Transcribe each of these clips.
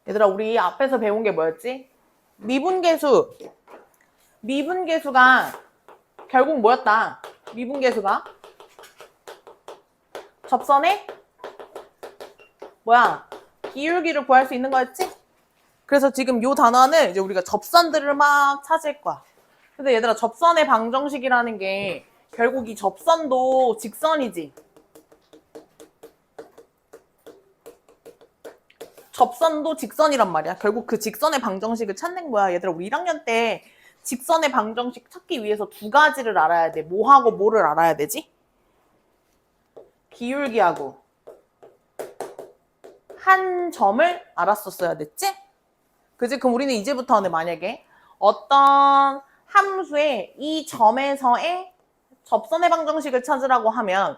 얘들아, 우리 앞에서 배운 게 뭐였지? 미분계수. 미분계수가 결국 뭐였다? 미분계수가 접선의 기울기를 구할 수 있는 거였지? 그래서 지금 요 단어는 이제 우리가 접선들을 막 찾을 거야. 근데 얘들아, 접선의 방정식이라는 게 결국 이 접선도 직선이지. 접선도 직선이란 말이야. 결국 그 직선의 방정식을 찾는 거야. 얘들아, 우리 1학년 때 직선의 방정식 찾기 위해서 두 가지를 알아야 돼. 뭐하고 뭐를 알아야 되지? 기울기하고 한 점을 알았었어야 됐지? 그지? 그럼 우리는 이제부터는 만약에 어떤 함수의 이 점에서의 접선의 방정식을 찾으라고 하면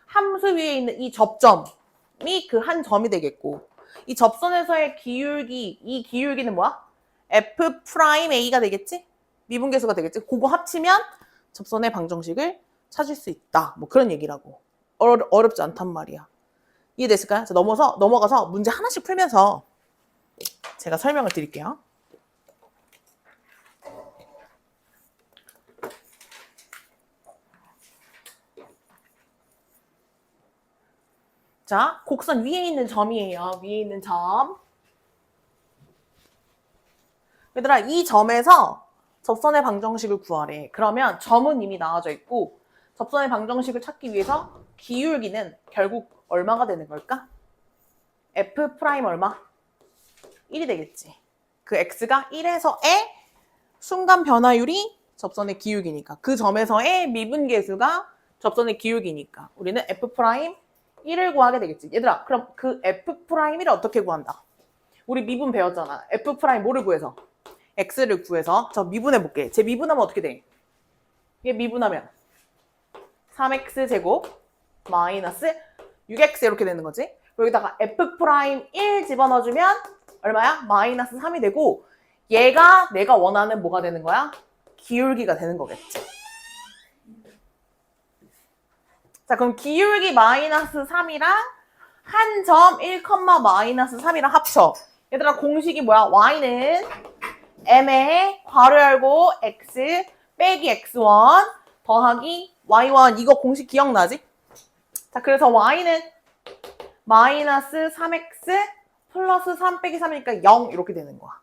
함수 위에 있는 이 접점이 그 한 점이 되겠고, 이 접선에서의 기울기, 이 기울기는 뭐야? F'A가 되겠지? 미분계수가 되겠지? 그거 합치면 접선의 방정식을 찾을 수 있다. 뭐 그런 얘기라고. 어렵지 않단 말이야. 이해됐을까요? 자, 넘어가서 문제 하나씩 풀면서 제가 설명을 드릴게요. 자, 곡선 위에 있는 점이에요. 위에 있는 점. 얘들아, 이 점에서 접선의 방정식을 구하래. 그러면 점은 이미 나와져 있고 접선의 방정식을 찾기 위해서 기울기는 결국 얼마가 되는 걸까? F' 얼마? 1이 되겠지. 그 x가 1에서의 순간 변화율이 접선의 기울기니까, 그 점에서의 미분계수가 접선의 기울기니까 우리는 F'1을 구하게 되겠지. 얘들아, 그럼 그 F'1을 어떻게 구한다? 우리 미분 배웠잖아. F' 뭐를 구해서? x를 구해서. 저 미분해볼게. 제 미분하면 어떻게 돼? 얘 미분하면 3x제곱 마이너스 6x 이렇게 되는 거지. 여기다가 F'1 집어넣어주면 얼마야? 마이너스 3이 되고, 얘가 내가 원하는 뭐가 되는 거야? 기울기가 되는 거겠지. 자, 그럼 기울기 마이너스 3이랑 한 점 1, 마이너스 3이랑 합쳐. 얘들아, 공식이 뭐야? y는 m에 괄호 열고 x 빼기 x1 더하기 y1. 이거 공식 기억나지? 자, 그래서 y는 마이너스 3x 플러스 3 빼기 3이니까 0 이렇게 되는 거야.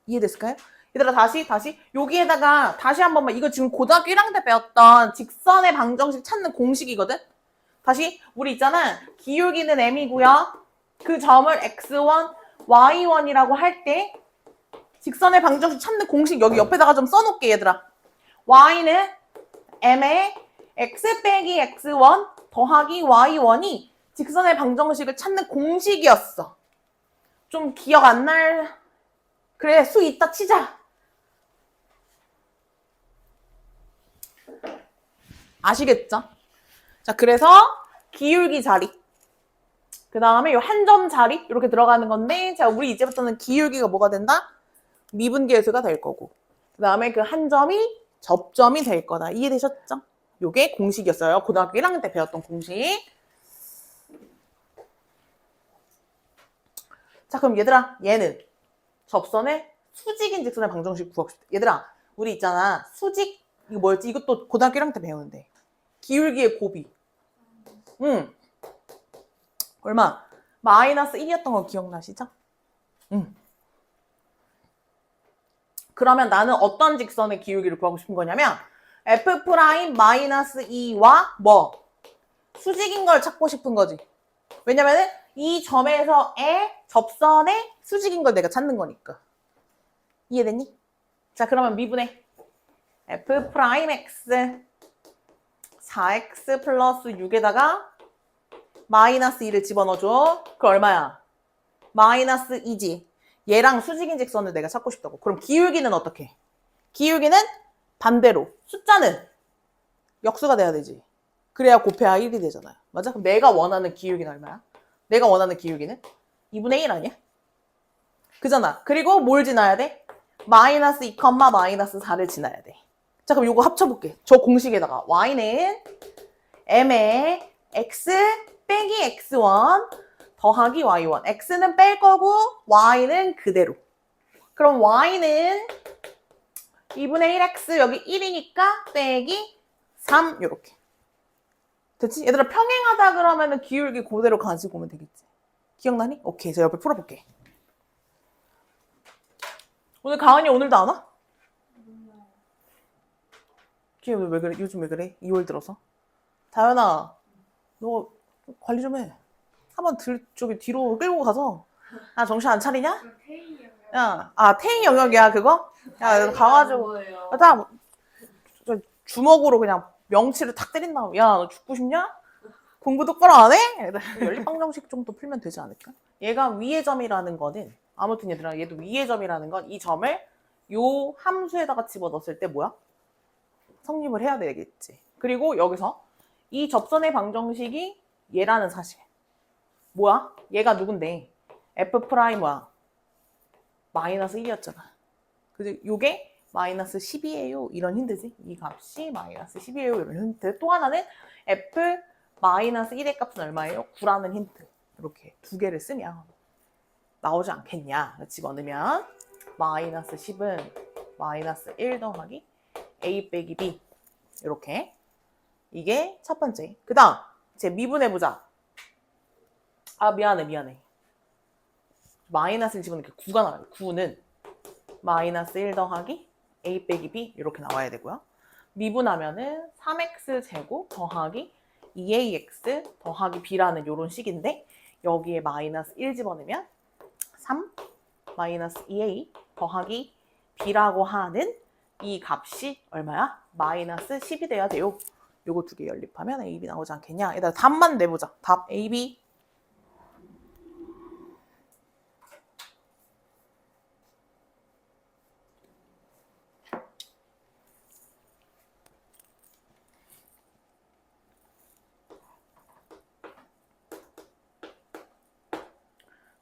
이해됐을까요? 얘들아, 다시 여기에다가 다시 한 번만, 이거 지금 고등학교 1학년 때 배웠던 직선의 방정식 찾는 공식이거든? 다시 우리 있잖아, 기울기는 m이고요. 그 점을 x1, y1이라고 할 때 직선의 방정식 찾는 공식 여기 옆에다가 좀 써놓을게. 얘들아, y는 m에 x 빼기 x1 더하기 y1이 직선의 방정식을 찾는 공식이었어. 좀 기억 안 날? 그래, 수 있다 치자. 아시겠죠? 자, 그래서 기울기 자리, 그 다음에 요 한 점 자리 이렇게 들어가는 건데, 자, 우리 이제부터는 기울기가 뭐가 된다? 미분계수가 될 거고, 그 다음에 그 한 점이 접점이 될 거다. 이해되셨죠? 요게 공식이었어요. 고등학교 1학년 때 배웠던 공식. 자, 그럼 얘들아, 얘는 접선의 수직인 직선의 방정식 구하고 싶다. 얘들아, 우리 있잖아, 수직, 이거 뭐였지? 이것도 고등학교 1학년 때 배우는데, 기울기의 곱이 얼마? 마이너스 1이었던 거 기억나시죠? 그러면 나는 어떤 직선의 기울기를 구하고 싶은 거냐면 F' 마이너스 2와 뭐? 수직인 걸 찾고 싶은 거지. 왜냐면은 이 점에서의 접선의 수직인 걸 내가 찾는 거니까. 이해됐니? 자, 그러면 미분해. F'X 4x 플러스 6에다가 마이너스 2를 집어넣어줘. 그 얼마야? 마이너스 2지. 얘랑 수직인 직선을 내가 찾고 싶다고. 그럼 기울기는 어떻게? 기울기는 반대로. 숫자는 역수가 돼야 되지. 그래야 곱해야 1이 되잖아요. 맞아? 그럼 내가 원하는 기울기는 얼마야? 내가 원하는 기울기는 2분의 1 아니야? 그잖아. 그리고 뭘 지나야 돼? 마이너스 2, 마이너스 4를 지나야 돼. 자, 그럼 이거 합쳐볼게. 저 공식에다가 y는 m에 x 빼기 x1 더하기 y1. x는 뺄 거고 y는 그대로. 그럼 y는 2분의 1x 여기 1이니까 빼기 3 이렇게. 됐지? 얘들아 평행하다 그러면은 기울기 그대로 가지고 오면 되겠지. 기억나니? 오케이. 자 옆에 풀어볼게. 오늘 가은이 오늘도 안 와? 걔 왜 그래? 요즘 왜 그래? 2월 들어서? 다현아, 너 관리 좀 해. 한번 저기 뒤로 끌고 가서. 아, 정신 안 차리냐? 야, 태희 영역이야, 그거? 야, 가가지고. 다 주먹으로 그냥 명치를 탁 때린다. 야, 너 죽고 싶냐? 공부 똑바로 안 해? 연립방정식 정도 풀면 되지 않을까? 얘가 위의 점이라는 거는, 아무튼 얘들아, 얘도 위의 점이라는 건 이 점을 요 함수에다가 집어넣었을 때 뭐야? 성립을 해야 되겠지. 그리고 여기서 이 접선의 방정식이 얘라는 사실. 뭐야? 얘가 누군데? F 프라임 뭐야? 마이너스 1이었잖아. 그지? 요게 마이너스 10이에요. 이런 힌트지. 이 값이 마이너스 10이에요. 이런 힌트. 또 하나는 F 마이너스 1의 값은 얼마예요? 9라는 힌트. 이렇게 두 개를 쓰면 나오지 않겠냐. 집어넣으면 마이너스 10은 마이너스 1 더하기 A 빼기 B. 이렇게. 이게 첫 번째. 그 다음 이제 미분해보자. 아 미안해. 마이너스를 집어넣으니까 9가 나와요. 9는 마이너스 1 더하기 A 빼기 B 이렇게 나와야 되고요. 미분하면은 3x 제곱 더하기 2ax 더하기 b라는 요런 식인데 여기에 마이너스 1 집어넣으면 3 마이너스 2a 더하기 b라고 하는 이 값이 얼마야? 마이너스 10이 돼야 돼요. 요거 두 개 연립하면 a, b 나오지 않겠냐? 얘들아 답만 내보자. 답 a, b.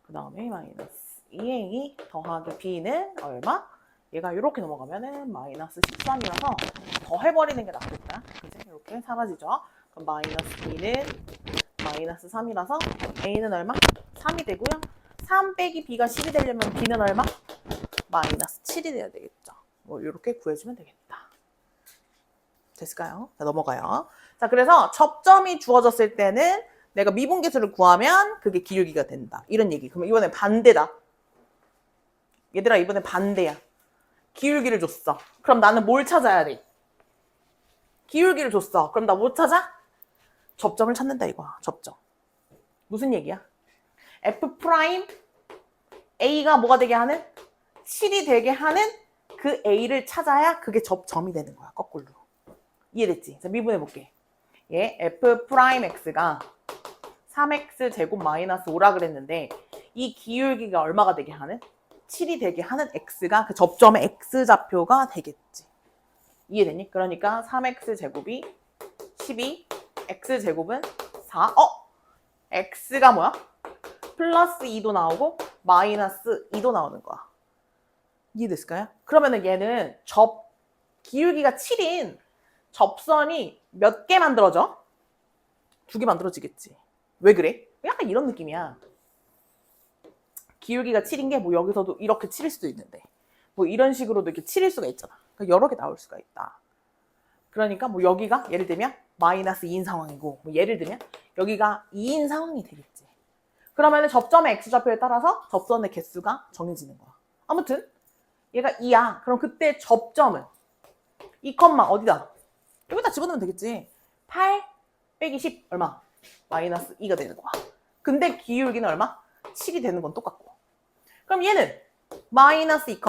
그 다음에 마이너스 2a 더하기 b는 얼마? 얘가 이렇게 넘어가면은 마이너스 13이라서 더해버리는 게 낫겠다. 그치? 이렇게 사라지죠. 그럼 마이너스 b는 마이너스 3이라서 a는 얼마? 3이 되고요. 3 빼기 b가 10이 되려면 b는 얼마? 마이너스 7이 돼야 되겠죠. 뭐 이렇게 구해주면 되겠다. 됐을까요? 자, 넘어가요. 자, 그래서 접점이 주어졌을 때는 내가 미분계수를 구하면 그게 기울기가 된다. 이런 얘기. 그럼 이번엔 반대다. 얘들아 이번엔 반대야. 기울기를 줬어. 그럼 나는 뭘 찾아야 돼? 기울기를 줬어. 그럼 나 뭐 찾아? 접점을 찾는다 이거야. 접점. 무슨 얘기야? F 프라임 A가 뭐가 되게 하는? 7이 되게 하는 그 A를 찾아야 그게 접점이 되는 거야. 거꾸로. 이해됐지? 자, 미분해볼게. 얘 F 프라임 X가 3x 제곱 마이너스 5라 그랬는데 이 기울기가 얼마가 되게 하는? 7이 되게 하는 x가 그 접점의 x좌표가 되겠지. 이해되니? 그러니까 3x 제곱이 12, x 제곱은 4. x가 뭐야? 플러스 2도 나오고 마이너스 2도 나오는 거야. 이해됐을까요? 그러면은 얘는 기울기가 7인 접선이 몇 개 만들어져? 2개 만들어지겠지. 왜 그래? 약간 이런 느낌이야. 기울기가 7인 게 뭐 여기서도 이렇게 7일 수도 있는데 뭐 이런 식으로도 이렇게 7일 수가 있잖아. 그러니까 여러 개 나올 수가 있다. 그러니까 뭐 여기가 예를 들면 마이너스 2인 상황이고 뭐 예를 들면 여기가 2인 상황이 되겠지. 그러면 접점의 x좌표에 따라서 접선의 개수가 정해지는 거야. 아무튼 얘가 2야. 그럼 그때 접점은 2, 어디다? 여기다 집어넣으면 되겠지. 8 빼기 10 얼마? 마이너스 2가 되는 거야. 근데 기울기는 얼마? 7이 되는 건 똑같고. 그럼 얘는 마이너스 2,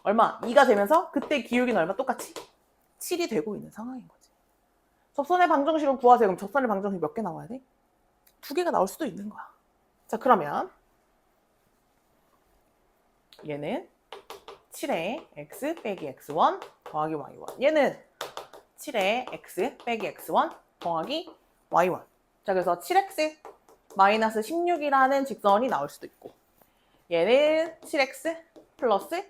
얼마? 2가 되면서 그때 기울기는 얼마? 똑같이 7이 되고 있는 상황인 거지. 접선의 방정식을 구하세요. 그럼 접선의 방정식 몇 개 나와야 돼? 2개가 나올 수도 있는 거야. 자, 그러면 얘는 7의 x 빼기 x1 더하기 y1. 얘는 7의 x 빼기 x1 더하기 y1. 자, 그래서 7x 마이너스 16이라는 직선이 나올 수도 있고 얘는 7x 플러스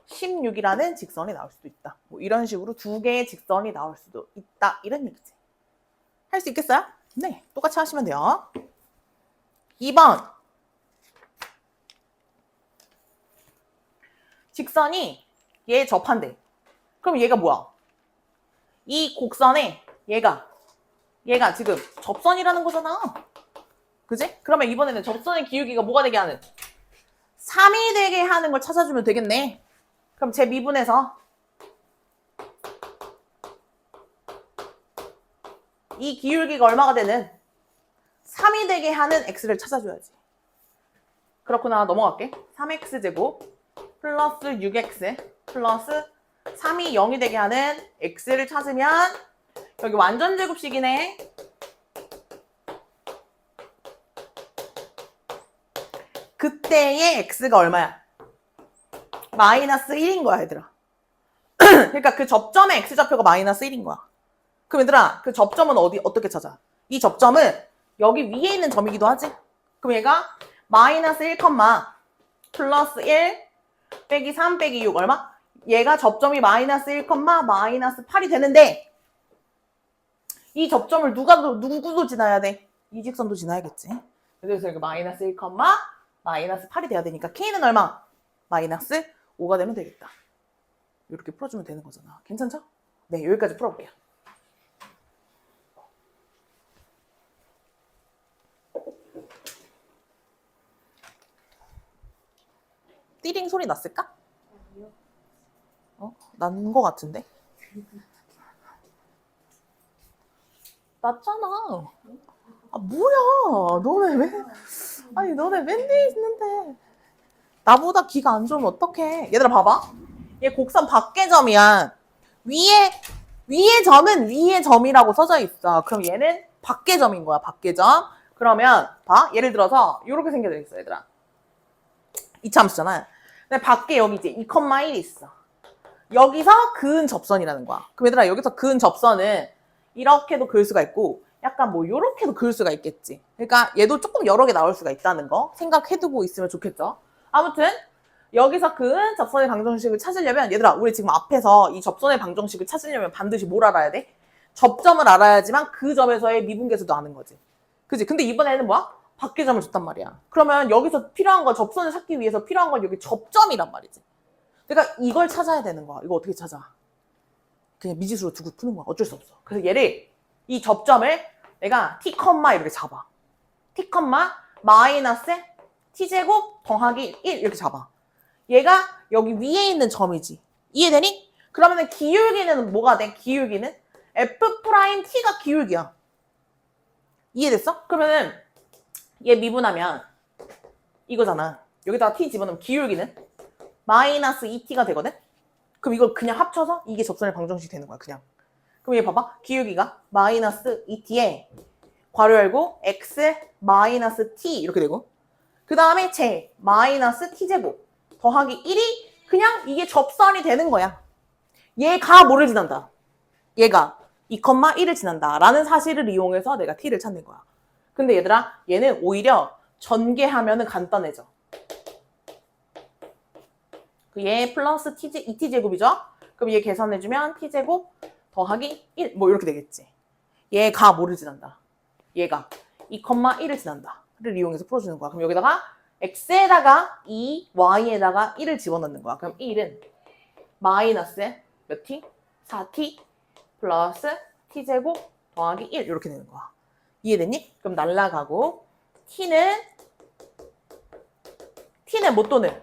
16이라는 직선이 나올 수도 있다. 뭐 이런 식으로 두 개의 직선이 나올 수도 있다. 이런 얘기지. 할 수 있겠어요? 네, 똑같이 하시면 돼요. 2번. 직선이 얘 접한대. 그럼 얘가 뭐야? 이 곡선에 얘가 지금 접선이라는 거잖아. 그지? 그러면 이번에는 접선의 기울기가 뭐가 되게 하는? 3이 되게 하는 걸 찾아주면 되겠네. 그럼 제 미분에서 이 기울기가 얼마가 되는 3이 되게 하는 x를 찾아줘야지. 그렇구나. 넘어갈게. 3x제곱 플러스 6x 플러스 3이 0이 되게 하는 x를 찾으면 여기 완전 제곱식이네. 그때의 x가 얼마야? 마이너스 1인 거야, 얘들아. 그러니까 그 점점의 x좌표가 마이너스 1인 거야. 그럼 얘들아, 그 접점은 어떻게 찾아? 이 접점은 여기 위에 있는 점이기도 하지? 그럼 얘가 마이너스 1, 플러스 1 빼기 3 빼기 6 얼마? 얘가 접점이 마이너스 1, 마이너스 8이 되는데 이 접점을 누구도 지나야 돼? 이 직선도 지나야겠지. 그래서 여기 마이너스 1, 마이너스 8이 돼야 되니까 k는 얼마? 마이너스 5가 되면 되겠다. 이렇게 풀어주면 되는 거잖아. 괜찮죠? 네, 여기까지 풀어볼게요. 띠링 소리 났을까? 난 거 같은데? 났잖아. 아, 뭐야. 너네 맨날 있는데. 나보다 기가 안 좋으면 어떡해. 얘들아, 봐봐. 얘 곡선 밖의 점이야. 위에 점은 위의 점이라고 써져 있어. 그럼 얘는 밖의 점인 거야, 밖의 점. 그러면, 봐. 예를 들어서, 이렇게 생겨져 있어, 얘들아. 이차함수잖아. 근데 밖에 여기 이제 2,1이 있어. 여기서 그은 접선이라는 거야. 그럼 얘들아, 여기서 그은 접선은 이렇게도 그을 수가 있고, 약간 뭐 요렇게도 그을 수가 있겠지. 그러니까 얘도 조금 여러 개 나올 수가 있다는 거 생각해두고 있으면 좋겠죠. 아무튼 여기서 그은 접선의 방정식을 찾으려면 얘들아, 우리 지금 앞에서 이 접선의 방정식을 찾으려면 반드시 뭘 알아야 돼? 접점을 알아야지만 그 점에서의 미분계수도 아는 거지. 그지? 근데 이번에는 뭐야? 밖의 점을 줬단 말이야. 그러면 여기서 필요한 건, 접선을 찾기 위해서 필요한 건 여기 접점이란 말이지. 그러니까 이걸 찾아야 되는 거야. 이거 어떻게 찾아? 그냥 미지수로 두고 푸는 거야. 어쩔 수 없어. 그래서 얘를, 이 접점을 내가 t, 이렇게 잡아. t, 마이너스 t제곱 더하기 1 이렇게 잡아. 얘가 여기 위에 있는 점이지. 이해되니? 그러면은 기울기는 뭐가 돼? 기울기는 f't가 기울기야. 이해됐어? 그러면은 얘 미분하면 이거잖아. 여기다가 t 집어넣으면 기울기는 마이너스 2t가 되거든? 그럼 이걸 그냥 합쳐서 이게 접선의 방정식이 되는 거야, 그냥. 그럼 얘 봐봐. 기울기가 마이너스 2t에 괄호 열고 x 마이너스 t 이렇게 되고, 그 다음에 제 마이너스 t제곱 더하기 1이 그냥 이게 접선이 되는 거야. 얘가 뭐를 지난다? 얘가 2,1을 지난다 라는 사실을 이용해서 내가 t를 찾는 거야. 근데 얘들아, 얘는 오히려 전개하면은 간단해져. 얘 플러스 2t제곱이죠? 그럼 얘 계산해주면 t제곱 더하기 1 뭐 이렇게 되겠지. 얘가 뭐를 지난다? 얘가 2,1을 지난다 를 이용해서 풀어주는 거야. 그럼 여기다가 x에다가 2, y에다가 1을 집어넣는 거야. 그럼 1은 마이너스 몇 t? 4t 플러스 t제곱 더하기 1 이렇게 되는 거야. 이해됐니? 그럼 날라가고 t는 뭐 또는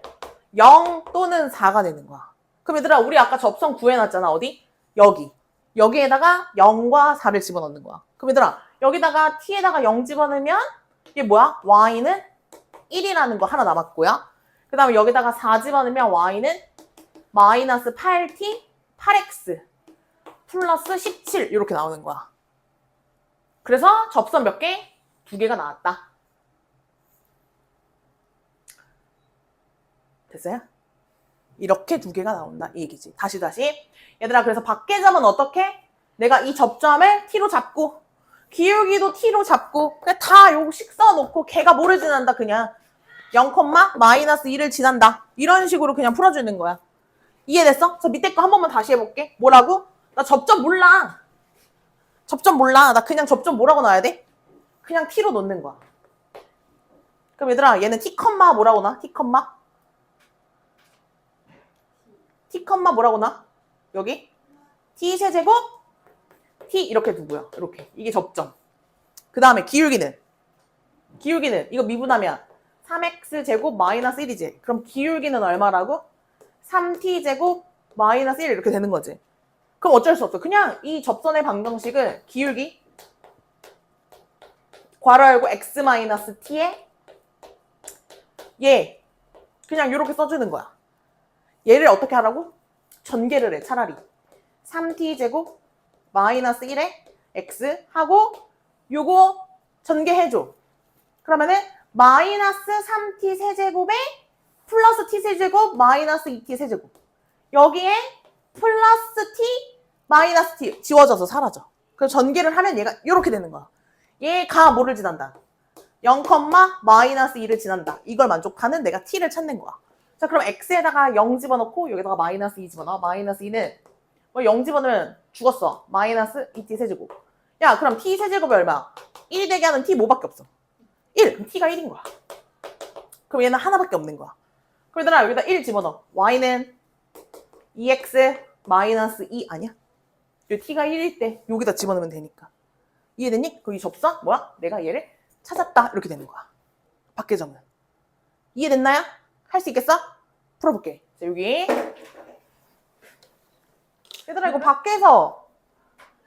0 또는 4가 되는 거야. 그럼 얘들아, 우리 아까 접선 구해놨잖아. 어디? 여기에다가 0과 4를 집어넣는 거야. 그럼 얘들아, 여기다가 t에다가 0 집어넣으면 이게 뭐야? y는 1이라는 거 하나 남았고요. 그 다음에 여기다가 4 집어넣으면 y는 마이너스 8t, 8x 플러스 17 이렇게 나오는 거야. 그래서 접선 몇 개? 2개가 나왔다. 됐어요? 이렇게 2개가 나온다 이 얘기지. 다시 얘들아, 그래서 밖의 점은 어떻게? 내가 이 접점을 t로 잡고 기울기도 t로 잡고 그냥 다 요거 식 써놓고 걔가 뭐를 지난다? 그냥 0, 마이너스 1을 지난다. 이런 식으로 그냥 풀어주는 거야. 이해됐어? 저 밑에 거 한 번만 다시 해볼게. 뭐라고? 나 접점 몰라. 나 그냥 접점 뭐라고 놔야 돼? 그냥 t로 놓는 거야. 그럼 얘들아 얘는 t, 뭐라고 나? t, t, 뭐라고 나? 여기 t 세제곱 t 이렇게 두고요. 이렇게. 이게 접점. 그 다음에 기울기는 이거 미분하면 3x 제곱 마이너스 1이지. 그럼 기울기는 얼마라고? 3t 제곱 마이너스 1 이렇게 되는 거지. 그럼 어쩔 수 없어. 그냥 이 접선의 방정식을 기울기 괄호 열고 x 마이너스 t에 얘 그냥 이렇게 써주는 거야. 얘를 어떻게 하라고? 전개를 해 차라리. 3t 제곱 마이너스 1에 x 하고 요거 전개해줘. 그러면은 마이너스 3t 세제곱에 플러스 t 세제곱 마이너스 2t 세제곱. 여기에 플러스 t 마이너스 t 지워져서 사라져. 그래서 전개를 하면 얘가 이렇게 되는 거야. 얘가 뭐를 지난다? 0, 마이너스 2를 지난다. 이걸 만족하는 내가 t를 찾는 거야. 자, 그럼 x에다가 0 집어넣고 여기다가 마이너스 2 집어넣어. 마이너스 2는 뭐 0 집어넣으면 죽었어. 마이너스 2t 세제곱. 야, 그럼 t 세제곱이 얼마? 1이 되게 하는 t 뭐밖에 없어? 1. 그럼 t가 1인 거야. 그럼 얘는 하나밖에 없는 거야. 그럼 얘들아 여기다 1 집어넣어. y는 2x 마이너스 2 아니야? 요 t가 1일 때 여기다 집어넣으면 되니까. 이해됐니? 그럼 이 접선 뭐야? 내가 얘를 찾았다. 이렇게 되는 거야. 밖의 점은. 이해됐나요? 할 수 있겠어? 풀어볼게. 자, 여기. 얘들아 이거 밖에서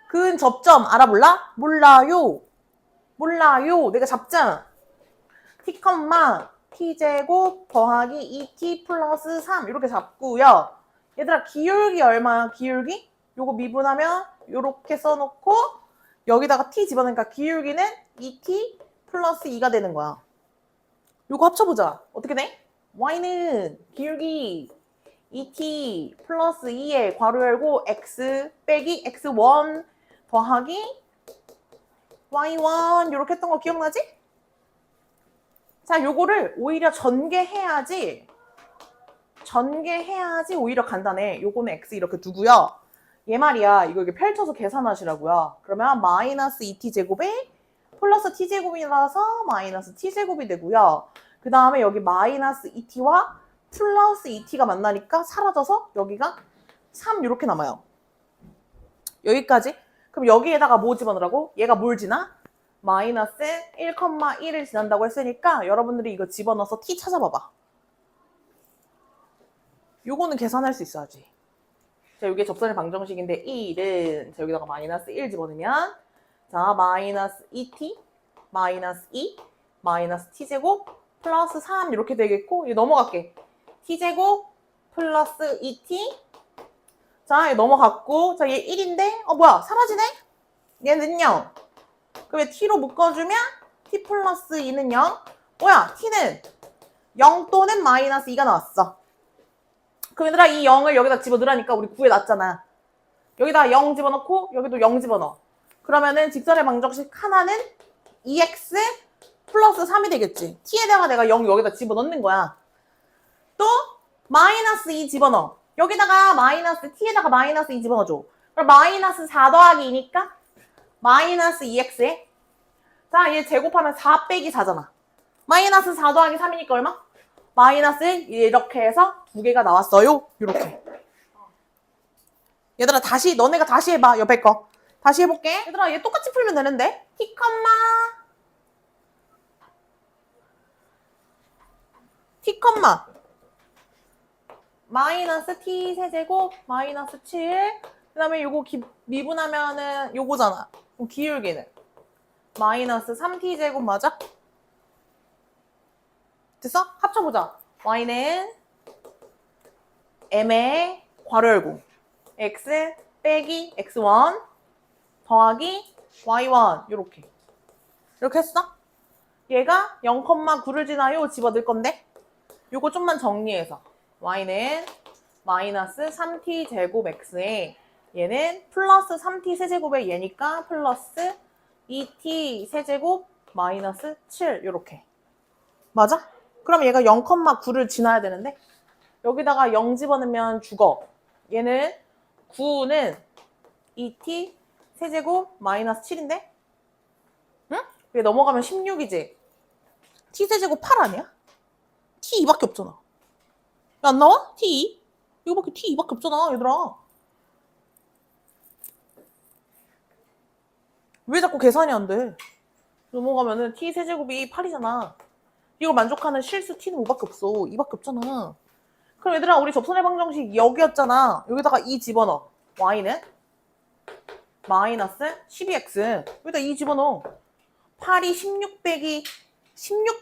그은 접점 알아볼라? 몰라요. 내가 잡자. t, t제곱 더하기 2t 플러스 3 이렇게 잡고요. 얘들아 기울기 얼마야? 기울기? 요거 미분하면 요렇게 써놓고 여기다가 t 집어넣으니까 기울기는 2t 플러스 2가 되는 거야. 요거 합쳐보자. 어떻게 돼? y는 기울기 2t 플러스 2에 괄호 열고 x 빼기 x1 더하기 y1 이렇게 했던 거 기억나지? 자, 요거를 오히려 전개해야지 오히려 간단해. 요거는 x 이렇게 두고요. 얘 말이야. 이거 이렇게 펼쳐서 계산하시라고요. 그러면 마이너스 2t 제곱에 플러스 t 제곱이라서 마이너스 t 제곱이 되고요. 그 다음에 여기 마이너스 2t와 플러스 2t가 만나니까 사라져서 여기가 3 이렇게 남아요. 여기까지. 그럼 여기에다가 뭐 집어넣으라고? 얘가 뭘 지나? 마이너스 1,1을 지난다고 했으니까 여러분들이 이거 집어넣어서 t 찾아봐봐. 요거는 계산할 수 있어야지. 자, 이게 접선의 방정식인데 1은 자, 여기다가 마이너스 1 집어넣으면 자, 마이너스 2t 마이너스 2 마이너스 t제곱 플러스 3 이렇게 되겠고 이거 넘어갈게. t제곱 플러스 2t 자, 얘 넘어갔고 자, 얘 1인데 뭐야 사라지네? 얘는요. 그럼 얘 t로 묶어주면 t 플러스 2는 0 뭐야 t는 0 또는 마이너스 2가 나왔어. 그럼 얘들아 이 0을 여기다 집어넣으라니까 우리 구해놨잖아. 여기다 0 집어넣고 여기도 0 집어넣어. 그러면은 직선의 방정식 하나는 2x 플러스 3이 되겠지. t에다가 내가 0 여기다 집어넣는 거야. 또 마이너스 2 집어넣어. 여기다가 마이너스 t에다가 마이너스 2 집어넣어줘. 그럼 마이너스 4 더하기 2니까 마이너스 2x에 자, 얘 제곱하면 4 빼기 4잖아. 마이너스 4 더하기 3이니까 얼마? 마이너스 1 이렇게 해서 두 개가 나왔어요. 이렇게. 얘들아 다시 너네가 다시 해봐. 옆에 거. 다시 해볼게. 얘들아 얘 똑같이 풀면 되는데. t, 마이너스 t 세제곱 마이너스 7. 그 다음에 요거 미분하면은 요거잖아. 그럼 기울기는 마이너스 3t 제곱 맞아? 됐어? 합쳐보자. y는 m에 괄호 열고 x 빼기 x1 더하기 y1 요렇게 했어? 얘가 0,9를 지나요 집어넣을 건데 요거 좀만 정리해서 y는 마이너스 3t 제곱 x에 얘는 플러스 3t 세제곱에 얘니까 플러스 2t 세제곱 마이너스 7 요렇게 맞아? 그럼 얘가 0,9를 지나야 되는데 여기다가 0 집어넣으면 죽어. 얘는 9는 2t 세제곱 마이너스 7인데 응? 여기 넘어가면 16이지. t세제곱 8 아니야? t2밖에 없잖아. 왜 안 나와? t2? 이거밖에 t2밖에 없잖아, 얘들아. 왜 자꾸 계산이 안 돼? 넘어가면은 t세제곱이 8이잖아. 이걸 만족하는 실수 t는 5밖에 없어. 2밖에 없잖아. 그럼 얘들아, 우리 접선의 방정식 여기였잖아. 여기다가 2 집어넣어. y는 마이너스 12x. 여기다 2 집어넣어. 8이 16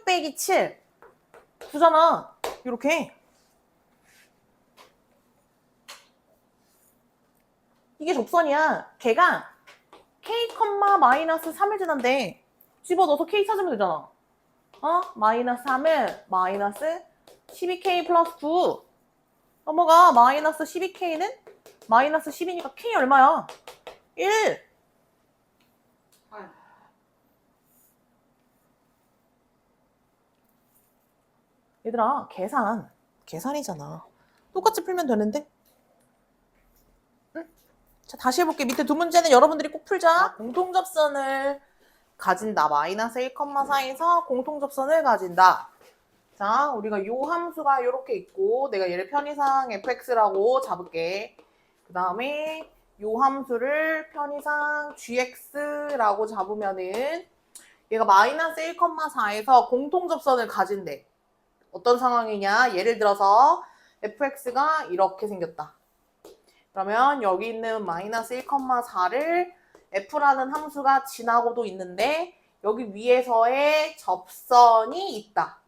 빼기 7. 9잖아. 이렇게. 이게 접선이야. 걔가 k, 마이너스 3을 지난데 집어넣어서 k 찾으면 되잖아. 마이너스 3은 마이너스 12k 플러스 9. 넘어가. 마이너스 12k는 마이너스 10이니까 k 얼마야? 1. 얘들아, 계산이잖아. 똑같이 풀면 되는데? 응? 자, 다시 해볼게. 밑에 두 문제는 여러분들이 꼭 풀자. 공통접선을 가진다. 마이너스 1,4에서 공통접선을 가진다. 자, 우리가 요 함수가 이렇게 있고 내가 얘를 편의상 fx라고 잡을게. 그 다음에 요 함수를 편의상 gx라고 잡으면은 얘가 마이너스 1,4에서 공통접선을 가진대. 어떤 상황이냐? 예를 들어서 fx가 이렇게 생겼다. 그러면 여기 있는 마이너스 1,4를 f라는 함수가 지나고도 있는데 여기 위에서의 접선이 있다.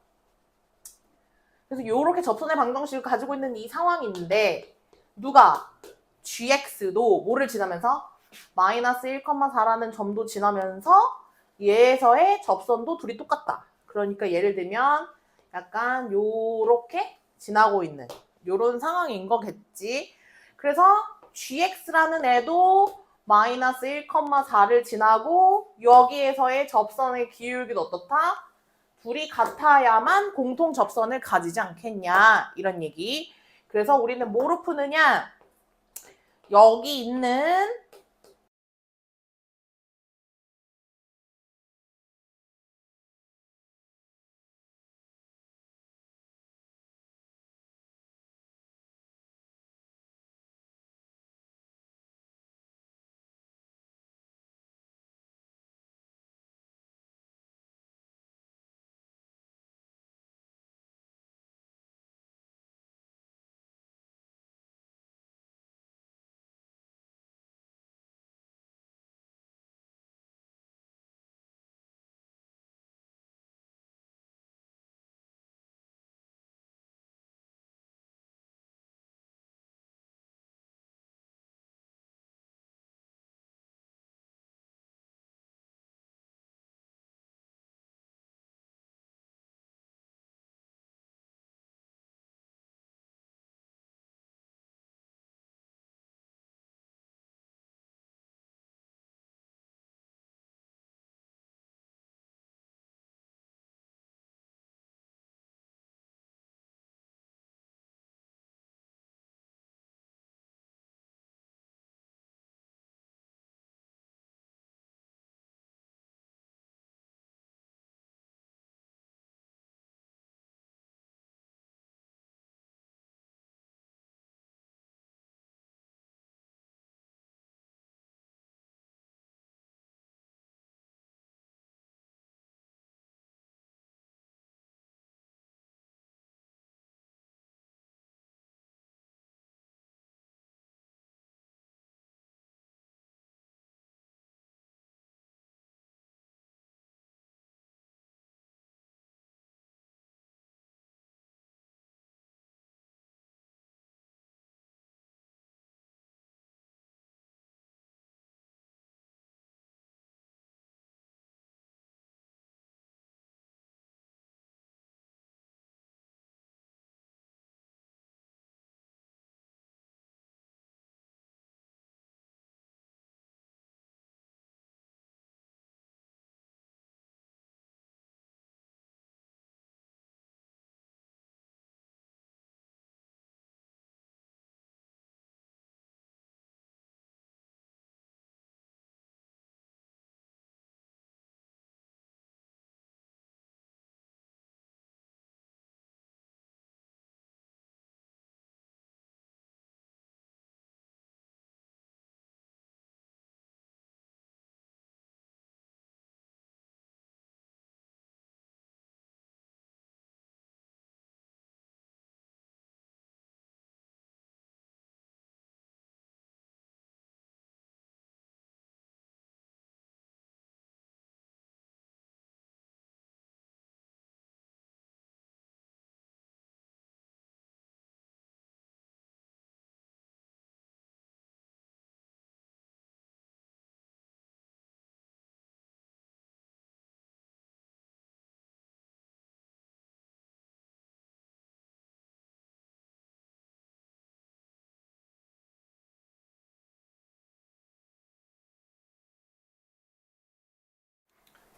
그래서 이렇게 접선의 방정식을 가지고 있는 이 상황이 있는데 누가? gx도 뭐를 지나면서? 마이너스 1,4라는 점도 지나면서 얘에서의 접선도 둘이 똑같다. 그러니까 예를 들면 약간 요렇게 지나고 있는 요런 상황인 거겠지. 그래서 gx라는 애도 마이너스 1,4를 지나고 여기에서의 접선의 기울기도 어떻다? 둘이 같아야만 공통 접선을 가지지 않겠냐 이런 얘기. 그래서 우리는 뭐로 푸느냐? 여기 있는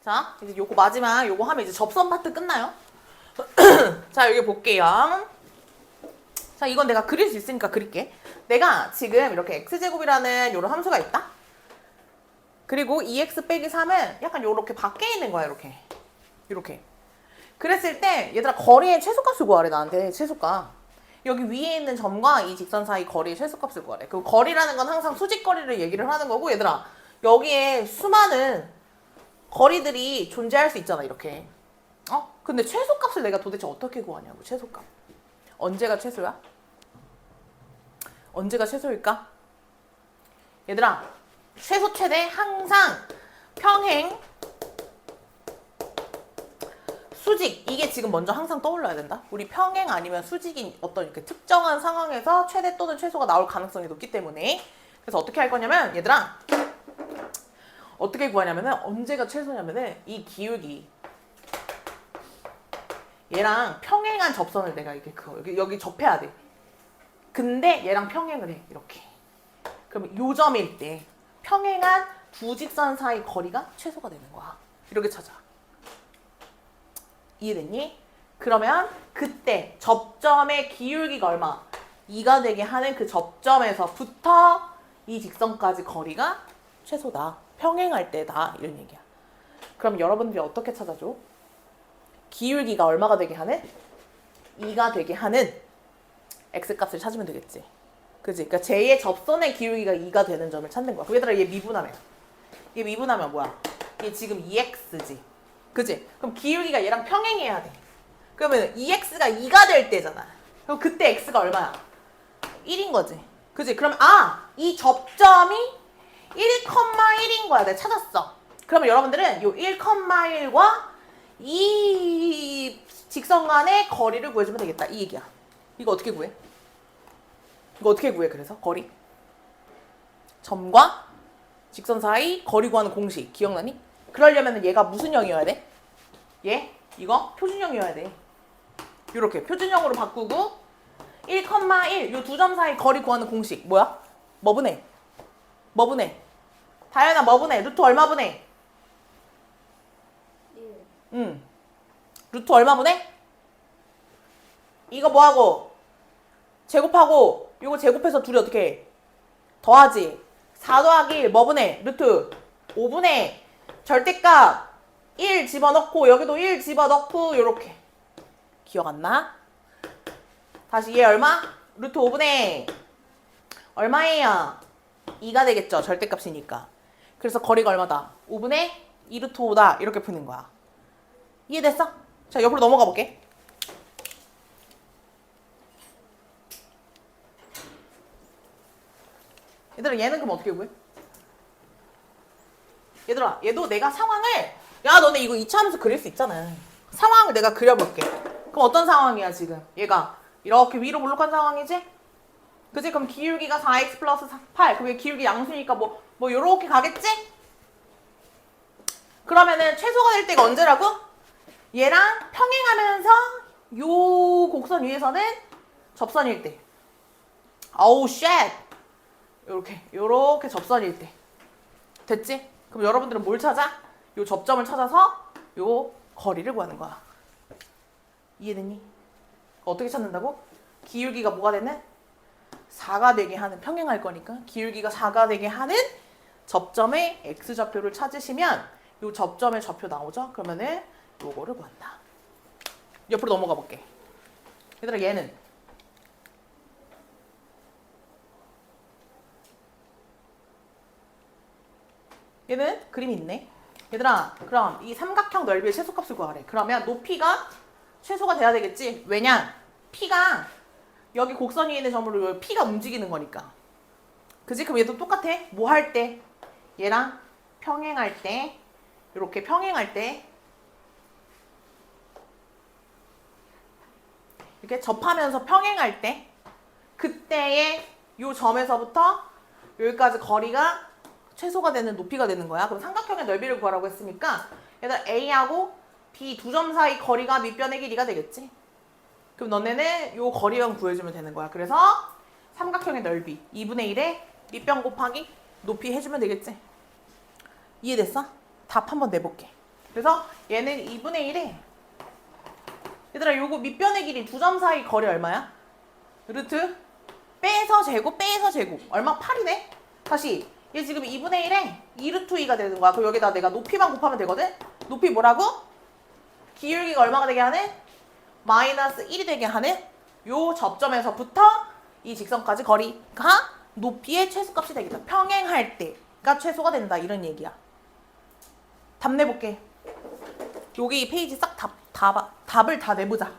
자, 이제 요거 마지막 요거 하면 이제 접선 파트 끝나요. 자, 여기 볼게요. 자, 이건 내가 그릴 수 있으니까 그릴게. 내가 지금 이렇게 x제곱이라는 요런 함수가 있다. 그리고 2x 빼기 3은 약간 요렇게 밖에 있는 거야, 이렇게. 이렇게. 그랬을 때 얘들아 거리의 최소값을 구하래, 나한테. 최소값. 여기 위에 있는 점과 이 직선 사이 거리의 최소값을 구하래. 그 거리라는 건 항상 수직거리를 얘기를 하는 거고, 얘들아 여기에 수많은 거리들이 존재할 수 있잖아, 이렇게. 근데 최소값을 내가 도대체 어떻게 구하냐고, 최소값. 언제가 최소야? 언제가 최소일까? 얘들아, 최소 최대 항상 평행 수직, 이게 지금 먼저 항상 떠올라야 된다. 우리 평행 아니면 수직인 어떤 이렇게 특정한 상황에서 최대 또는 최소가 나올 가능성이 높기 때문에. 그래서 어떻게 할 거냐면, 얘들아 어떻게 구하냐면은, 언제가 최소냐면은 이 기울기 얘랑 평행한 접선을 내가 이렇게 여기 접해야 돼. 근데 얘랑 평행을 해, 이렇게. 그럼 요 점일 때 평행한 두 직선 사이 거리가 최소가 되는 거야. 이렇게 찾아. 이해됐니? 그러면 그때 접점의 기울기가 얼마? 2가 되게 하는 그 접점에서부터 이 직선까지 거리가 최소다. 평행할 때다. 이런 얘기야. 그럼 여러분들이 어떻게 찾아줘? 기울기가 얼마가 되게 하는? 2가 되게 하는 x값을 찾으면 되겠지. 그지? 그러니까 제2의 접선의 기울기가 2가 되는 점을 찾는 거야. 얘들아, 얘 미분하면. 얘 미분하면 뭐야? 얘 지금 2x지. 그지? 그럼 기울기가 얘랑 평행해야 돼. 그러면 2x가 2가 될 때잖아. 그럼 그때 x가 얼마야? 1인 거지. 그지? 그럼 이 접점이 1,1인 거야. 내가 찾았어. 그러면 여러분들은 요 1,1과 이 직선 간의 거리를 구해주면 되겠다. 이 얘기야. 이거 어떻게 구해? 이거 어떻게 구해? 그래서 거리. 점과 직선 사이 거리 구하는 공식 기억나니? 그러려면 얘가 무슨 형이어야 돼? 얘? 이거 표준형이어야 돼. 이렇게 표준형으로 바꾸고 1,1 요 두 점 사이 거리 구하는 공식 뭐야? 뭐 분해? 뭐 분해? 다현아 뭐 분해? 루트 얼마 분해? 1. 루트 얼마 분해? 이거 뭐하고? 제곱하고 이거 제곱해서 둘이 어떻게 해? 더하지. 4 더하기 1 뭐 분해? 루트 5분해. 절대값 1 집어넣고 여기도 1 집어넣고 요렇게. 기억 안 나? 다시 얘 얼마? 루트 5분의 얼마예요? 2가 되겠죠. 절대값이니까. 그래서 거리가 얼마다? 5분의 2 루트 5다. 이렇게 푸는 거야. 이해됐어? 자, 옆으로 넘어가 볼게. 얘들아, 얘는 그럼 어떻게 구해? 얘들아, 얘도 내가 상황을, 야 너네 이거 2차 하면서 그릴 수 있잖아. 상황을 내가 그려볼게. 그럼 어떤 상황이야 지금? 얘가 이렇게 위로 몰록한 상황이지? 그치? 그럼 기울기가 4x 플러스 8. 그럼 얘 기울기 양수니까 뭐 요렇게 가겠지? 그러면은 최소가 될 때가 언제라고? 얘랑 평행하면서 요 곡선 위에서는 접선일 때. 아우 쉣! 요렇게 접선일 때. 됐지? 그럼 여러분들은 뭘 찾아? 요 접점을 찾아서 요 거리를 구하는 거야. 이해됐니? 어떻게 찾는다고? 기울기가 뭐가 되는? 4가 되게 하는, 평행할 거니까 기울기가 4가 되게 하는 접점의 x좌표를 찾으시면 요 접점의 좌표 나오죠? 그러면은 요거를 구한다. 옆으로 넘어가 볼게. 얘들아, 얘는 그림이 있네. 얘들아, 그럼 이 삼각형 넓이의 최소값을 구하래. 그러면 높이가 최소가 돼야 되겠지? 왜냐? P가 여기 곡선 위에 있는 점으로 P가 움직이는 거니까. 그지? 그럼 얘도 똑같아. 뭐 할 때? 얘랑 평행할 때, 이렇게 평행할 때 이렇게 접하면서 평행할 때 그때의 요 점에서부터 여기까지 거리가 최소가 되는 높이가 되는 거야. 그럼 삼각형의 넓이를 구하라고 했으니까 얘들 A하고 B 두 점 사이 거리가 밑변의 길이가 되겠지. 그럼 너네는 요 거리만 구해주면 되는 거야. 그래서 삼각형의 넓이 2분의 1에 밑변 곱하기 높이 해주면 되겠지. 이해됐어? 답 한번 내볼게. 그래서 얘는 2분의 1에 얘들아 요거 밑변의 길이 두 점 사이 거리 얼마야? 루트 빼서 제곱 빼서 제곱 얼마? 8이네? 다시 얘 지금 2분의 1에 2루트 2가 되는 거야. 그럼 여기다 내가 높이만 곱하면 되거든? 높이 뭐라고? 기울기가 얼마가 되게 하는? 마이너스 1이 되게 하는 요 접점에서부터 이 직선까지 거리가 높이의 최소값이 되겠다. 평행할 때가 최소가 된다 이런 얘기야. 답 내볼게. 여기 페이지 싹 답을 다 내보자.